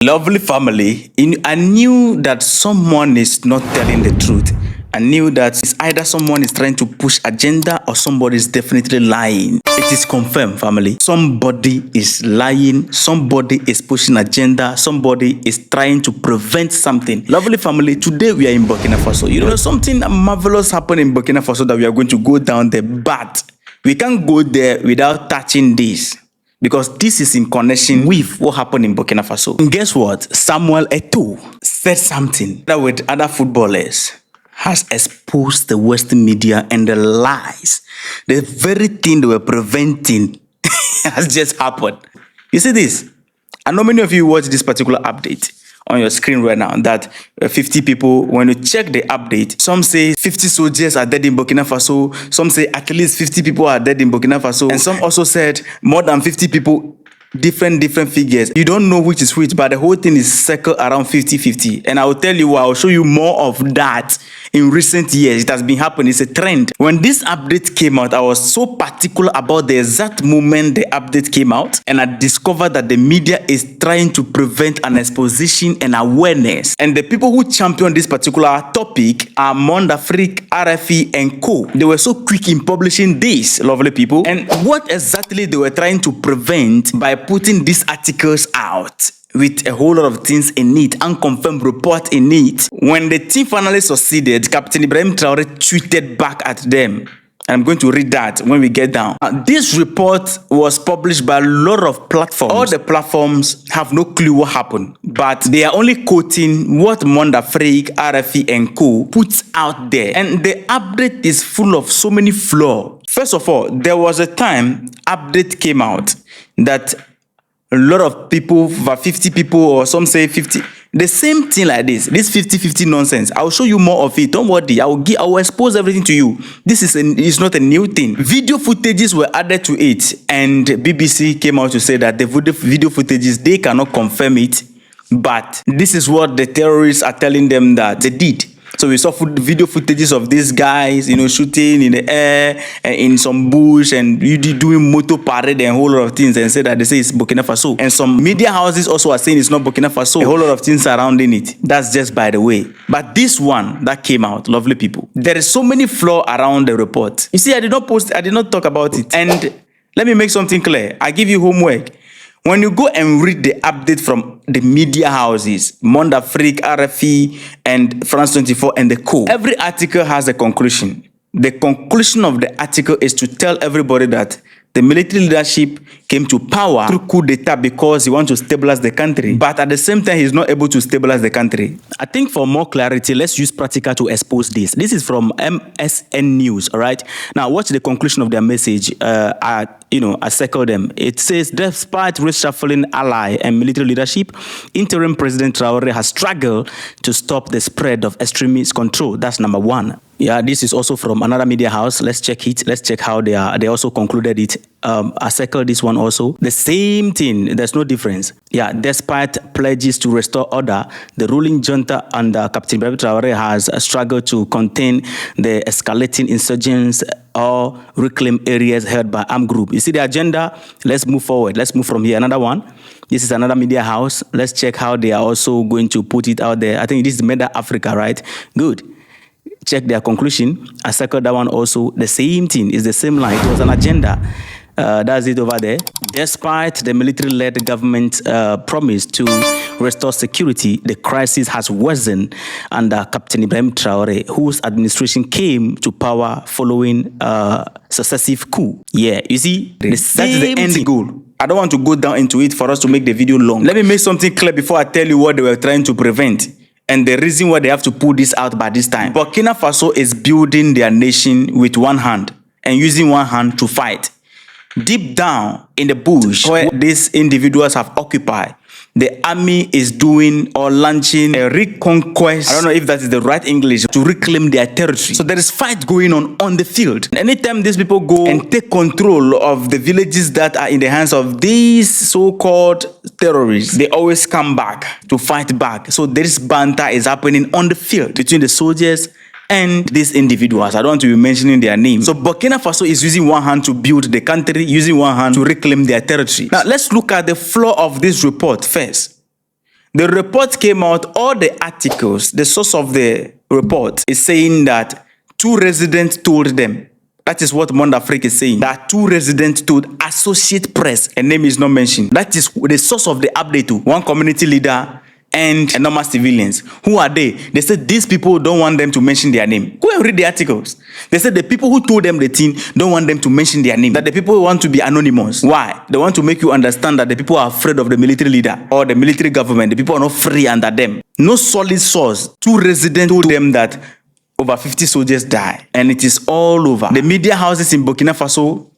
Lovely family, I knew that someone is not telling the truth. I knew that it's either someone is trying to push agenda or somebody is definitely lying. It is confirmed, family. Somebody is lying, somebody is pushing agenda, somebody is trying to prevent something. Lovely family, today we are in Burkina Faso. You know, something marvelous happened in Burkina Faso that we are going to go down there, but we can't go there without touching this, because this is in connection with what happened in Burkina Faso. And guess what? Samuel Eto'o said something that with other footballers has exposed the Western media and the lies. The very thing they were preventing has just happened. You see this? I know many of you watch this particular update on your screen right now, that 50 people, when you check the update, some say 50 soldiers are dead in Burkina Faso, some say at least 50 people are dead in Burkina Faso, and some also said more than 50 people, different figures. You don't know which is which, but the whole thing is circled around 50-50. And I will tell you, I'll show you more of that in recent years. It has been happening. It's a trend. When this update came out, I was so particular about the exact moment the update came out, and I discovered that the media is trying to prevent an exposition and awareness. And the people who champion this particular topic are Monde Afrique, RFI, and Co. They were so quick in publishing this, lovely people. And what exactly they were trying to prevent by putting these articles out with a whole lot of things in it, unconfirmed report in it. When the team finally succeeded, Captain Ibrahim Traoré tweeted back at them. I'm going to read that when we get down. This report was published by a lot of platforms. All the platforms have no clue what happened, but they are only quoting what Monde Afrique, RFI, and Co. puts out there. And the update is full of so many flaws. First of all, there was a time update came out that a lot of people, 50 people, or some say 50, the same thing like this 50-50 nonsense. I'll show you more of it. Don't worry, I will expose everything to you. This is not a new thing. Video footages were added to it, and BBC came out to say that the video footages, they cannot confirm it, but this is what the terrorists are telling them that they did. So we saw video footages of these guys, you know, shooting in the air, in some bush, and you doing motor parade and a whole lot of things, and say that they say it's Burkina Faso. And some media houses also are saying it's not Burkina Faso. A whole lot of things surrounding it. That's just by the way. But this one that came out, lovely people, there is so many flaws around the report. You see, I did not talk about it. And let me make something clear. I give you homework. When you go and read the update from the media houses, Monde Afrique, RFI, and France 24, and the Co., every article has a conclusion. The conclusion of the article is to tell everybody that the military leadership came to power through coup d'etat because he wants to stabilize the country. But at the same time, he's not able to stabilize the country. I think for more clarity, let's use Practica to expose this. This is from MSN News, all right? Now, watch the conclusion of their message. I circle them. It says, despite reshuffling ally and military leadership, interim President Traore has struggled to stop the spread of extremist control. That's number one. Yeah, this is also from another media house. Let's check it. Let's check how they also concluded it. I circled this one also. The same thing. There's no difference. Yeah, despite pledges to restore order, the ruling junta under Captain Ibrahim Traoré has struggled to contain the escalating insurgents or reclaim areas held by armed group. You see the agenda? Let's move forward. Let's move from here. Another one. This is another media house. Let's check how they are also going to put it out there. I think this is Meda Africa, right? Good. Check their conclusion. I circled that one also. The same thing is the same line. It was an agenda. That's it over there. Despite the military-led government promise to restore security, the crisis has worsened under Captain Ibrahim Traoré, whose administration came to power following successive coup. Yeah, you see, that is the end goal. I don't want to go down into it for us to make the video long. Let me make something clear before I tell you what they were trying to prevent and the reason why they have to pull this out by this time. Burkina Faso is building their nation with one hand and using one hand to fight. Deep down in the bush where these individuals have occupied, the army is doing or launching a reconquest. I don't know if that is the right English, to reclaim their territory. So there is fight going on the field. Anytime these people go and take control of the villages that are in the hands of these so-called terrorists, they always come back to fight back. So there is banter is happening on the field between the soldiers and these individuals. I don't want to be mentioning their names. So Burkina Faso is using one hand to build the country, using one hand to reclaim their territory. Now let's look at the flaw of this report first. The report came out, all the articles, the source of the report is saying that 2 residents told them. That is what Monde Afrique is saying. That 2 residents told Associate Press, a name is not mentioned. That is the source of the update. One community leader and normal civilians. Who are they? They said these people don't want them to mention their name. Go and read the articles. They said the people who told them the thing don't want them to mention their name. That the people want to be anonymous. Why? They want to make you understand that the people are afraid of the military leader or the military government. The people are not free under them. No solid source. 2 residents told them that over 50 soldiers died. And it is all over. The media houses in Burkina Faso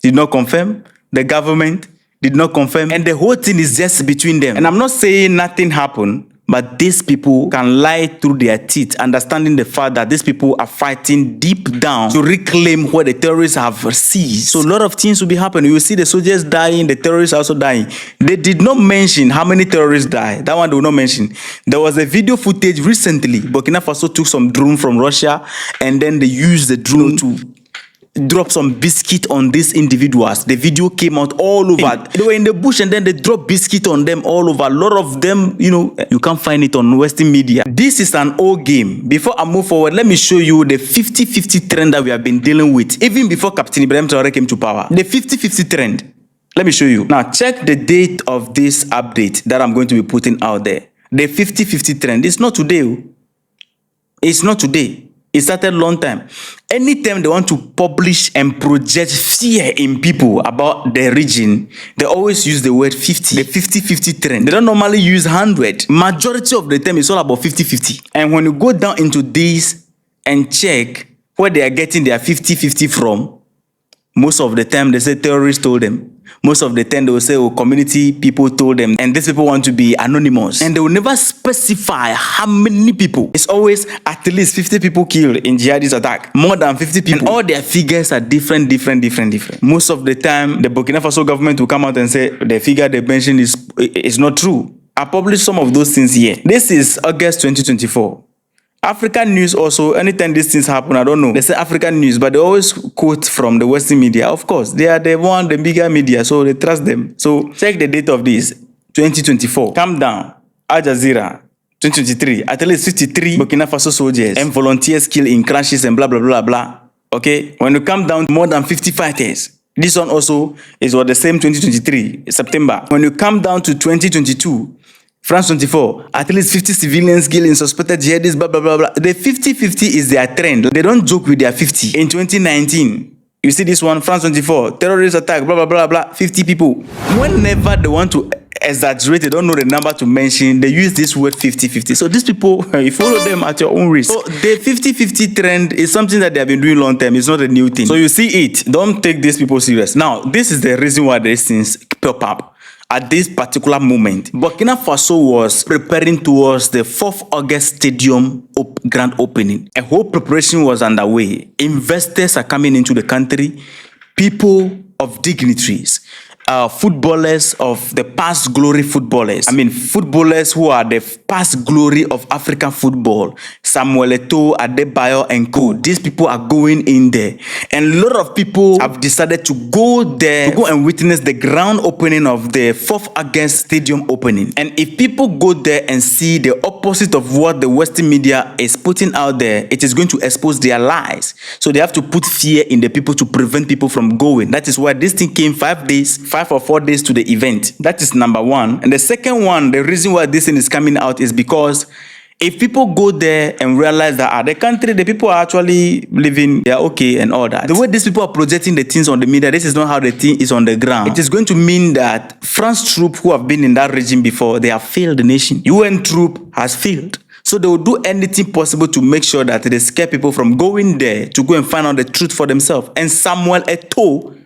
did not confirm. The government did not confirm, and the whole thing is just between them. And I'm not saying nothing happened, but these people can lie through their teeth, understanding the fact that these people are fighting deep down to reclaim what the terrorists have seized. So a lot of things will be happening. You will see the soldiers dying, the terrorists also dying. They did not mention how many terrorists died. That one they will not mention. There was a video footage recently. Burkina Faso took some drone from Russia, and then they used the drone to drop some biscuit on these individuals. The video came out all over. They were in the bush and then they dropped biscuit on them all over. A lot of them, you can't find it on Western media. This is an old game. Before I move forward, let me show you the 50-50 trend that we have been dealing with, even before Captain Ibrahim Traoré came to power. The 50-50 trend. Let me show you. Now, check the date of this update that I'm going to be putting out there. The 50-50 trend. It's not today. It's not today. It started a long time. Anytime they want to publish and project fear in people about the region, they always use the word 50. The 50-50 trend. They don't normally use 100. Majority of the time, it's all about 50-50. And when you go down into this and check where they are getting their 50-50 from, most of the time they say terrorists told them. Most of the time they will say, community people told them. And these people want to be anonymous. And they will never specify how many people. It's always at least 50 people killed in jihadist attack. More than 50 people. And all their figures are different. Most of the time, the Burkina Faso government will come out and say, the figure they mentioned is not true. I published some of those things here. This is August 2024. African news also, anytime these things happen, I don't know. They say African news, but they always quote from the Western media. Of course, they are the bigger media, so they trust them. So check the date of this, 2024. Calm down. Al Jazeera, 2023. At least 53 Burkina Faso soldiers and volunteers killed in crashes and blah, blah, blah, blah. Okay? When you come down, more than 50 fighters. This one also is what the same 2023, September. When you come down to 2022, France 24, at least 50 civilians killed in suspected jihadists, blah, blah, blah, blah. The 50-50 is their trend. They don't joke with their 50. In 2019, you see this one, France 24, terrorist attack, blah, blah, blah, blah, 50 people. Whenever they want to exaggerate, they don't know the number to mention, they use this word 50-50. So these people, you follow them at your own risk. So the 50-50 trend is something that they have been doing long time. It's not a new thing. So you see it. Don't take these people serious. Now, this is the reason why these things pop up. At this particular moment, Burkina Faso was preparing towards the 4th August Stadium grand opening. A whole preparation was underway. Investors are coming into the country. People of dignitaries, footballers of the past glory footballers. I mean, footballers who are the past glory of African football. Samuel Eto'o, Adebayo, and co. These people are going in there. And a lot of people have decided to go there to go and witness the ground opening of the 4th August Stadium opening. And if people go there and see the opposite of what the Western media is putting out there, it is going to expose their lies. So they have to put fear in the people to prevent people from going. That is why this thing came 5 or 4 days to the event. That is number one. And the second one, the reason why this thing is coming out is because if people go there and realize that the country, the people are actually living, they are okay and all that. The way these people are projecting the things on the media, this is not how the thing is on the ground. It is going to mean that France troops who have been in that region before, they have failed the nation. UN troop has failed. So they will do anything possible to make sure that they scare people from going there to go and find out the truth for themselves. And Samuel Eto'o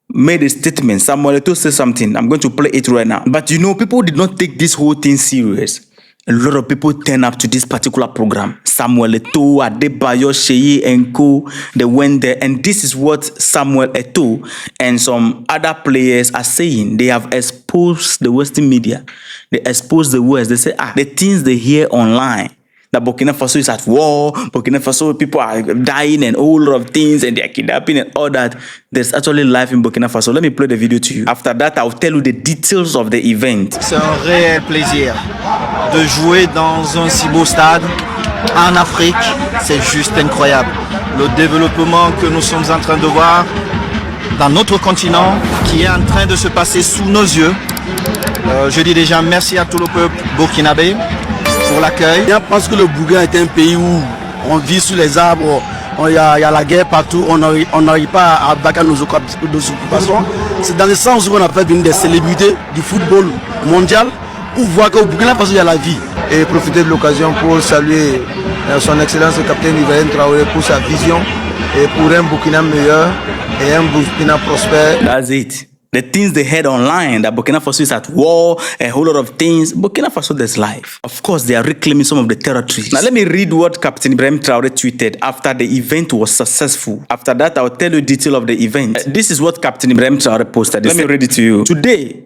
made a statement. Samuel Eto'o said something. I'm going to play it right now. But people did not take this whole thing serious. A lot of people turn up to this particular program. Samuel Eto'o, Adebayo, Sheye, and co. They went there, and this is what Samuel Eto'o and some other players are saying. They have exposed the Western media. They expose the West. They say, the things they hear online, that Burkina Faso is at war, Burkina Faso people are dying and a whole lot of things and they are kidnapping and all that. There's actually life in Burkina Faso. Let me play the video to you. After that, I'll tell you the details of the event. C'est un réel plaisir de jouer dans un si beau stade en Afrique. C'est juste incroyable. Le développement que nous sommes en train de voir dans notre continent qui est en train de se passer sous nos yeux. Je dis déjà merci à tout le peuple burkinabé pour l'accueil. Je pense que le Burkina est un pays où on vit sous les arbres, il y a la guerre partout, on n'arrive pas à abattre nos occupations. C'est dans le sens où on a fait venir des célébrités du football mondial pour voir qu'au Burkina Faso il y a la vie. Et profiter de l'occasion pour saluer son Excellence le Captain Ibrahim Traoré pour sa vision et pour un Burkina meilleur et un Burkina prospère. That's it. The things they heard online, that Burkina Faso is at war, a whole lot of things. Burkina Faso, there's life. Of course, they are reclaiming some of the territories. Now, let me read what Captain Ibrahim Traoré tweeted after the event was successful. After that, I'll tell you detail of the event. This is what Captain Ibrahim Traoré posted. Let me read it to you. Today,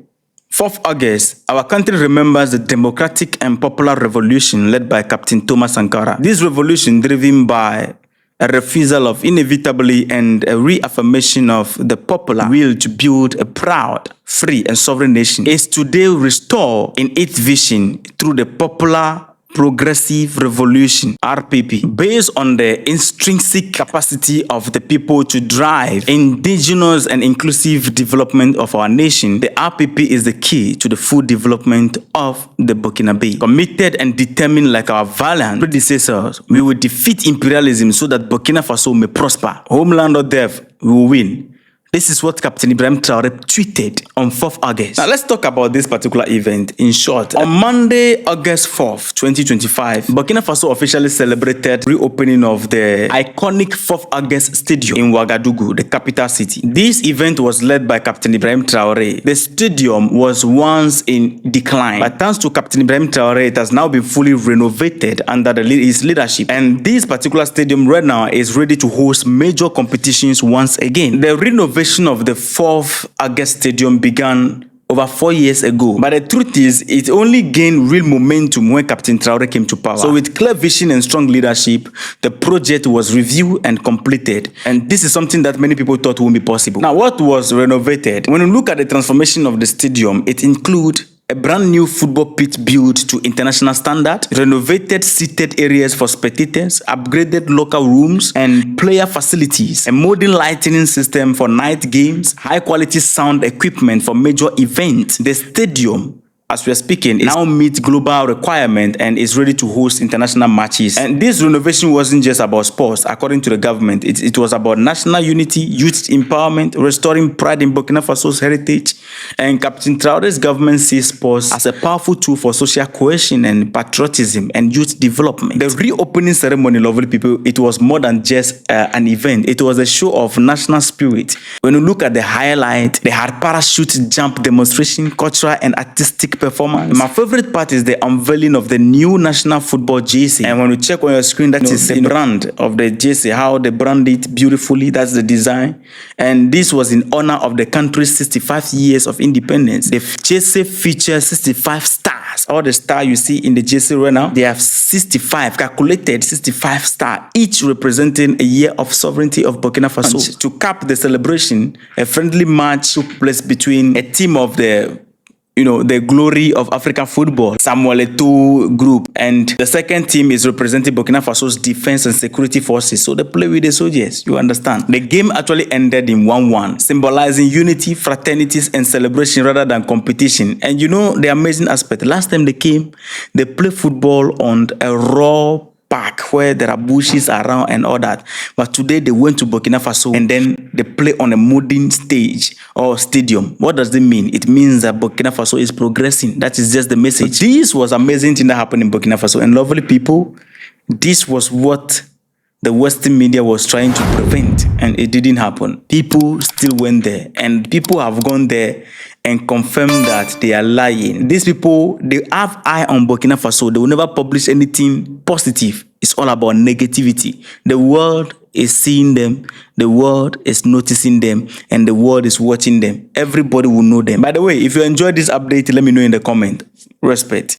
4th August, our country remembers the democratic and popular revolution led by Captain Thomas Sankara. This revolution, driven by a refusal of inevitably and a reaffirmation of the popular will to build a proud, free and sovereign nation, is today restored in its vision through the popular Progressive Revolution, RPP, based on the intrinsic capacity of the people to drive indigenous and inclusive development of our nation. The RPP is the key to the full development of the Burkinabe. Committed and determined like our valiant predecessors, we will defeat imperialism so that Burkina Faso may prosper. Homeland or death, we will win. This is what Captain Ibrahim Traoré tweeted on 4th August. Now let's talk about this particular event in short. On Monday, August 4th, 2025, Burkina Faso officially celebrated reopening of the iconic 4th August Stadium in Ouagadougou, the capital city. This event was led by Captain Ibrahim Traoré. The stadium was once in decline, but thanks to Captain Ibrahim Traoré, it has now been fully renovated under his leadership. And this particular stadium right now is ready to host major competitions once again. The renovation of the 4th August Stadium began over 4 years ago. But the truth is, it only gained real momentum when Captain Traoré came to power. So with clear vision and strong leadership, the project was reviewed and completed. And this is something that many people thought wouldn't be possible. Now, what was renovated? When you look at the transformation of the stadium, it includes a brand new football pitch built to international standard, renovated seated areas for spectators, upgraded locker rooms and player facilities, a modern lighting system for night games, high quality sound equipment for major events. The stadium, as we are speaking, now meets global requirement and is ready to host international matches. And this renovation wasn't just about sports, according to the government. It was about national unity, youth empowerment, restoring pride in Burkina Faso's heritage. And Captain Traoré's government sees sports as a powerful tool for social cohesion and patriotism and youth development. The reopening ceremony, lovely people, it was more than just an event. It was a show of national spirit. When you look at the highlight, they had parachute jump demonstration, cultural and artistic performance. My favorite part is the unveiling of the new national football jersey. And when you check on your screen, that is the brand of the jersey, how they brand it beautifully. That's the design. And this was in honor of the country's 65 years of independence. The jersey features 65 stars. All the stars you see in the jersey right now, they have 65, calculated 65 stars, each representing a year of sovereignty of Burkina Faso. And to cap the celebration, a friendly match took place between a team of the glory of African football, Samuel Eto'o group. And the second team is representing Burkina Faso's defense and security forces. So they play with the soldiers, you understand. The game actually ended in 1-1, symbolizing unity, fraternities, and celebration rather than competition. And you know the amazing aspect, last time they came, they played football on a raw park where there are bushes around and all that. But today they went to Burkina Faso and then they play on a modern stage or stadium. What does it mean? It means that Burkina Faso is progressing. That is just the message. So this was amazing thing that happened in Burkina Faso. And lovely people, this was what the Western media was trying to prevent, and it didn't happen. People still went there, and people have gone there and confirmed that they are lying. These people, they have eye on Burkina Faso. They will never publish anything positive. It's all about negativity. The world is seeing them, the world is noticing them, and the world is watching them. Everybody will know them. By the way, if you enjoyed this update, let me know in the comment. Respect.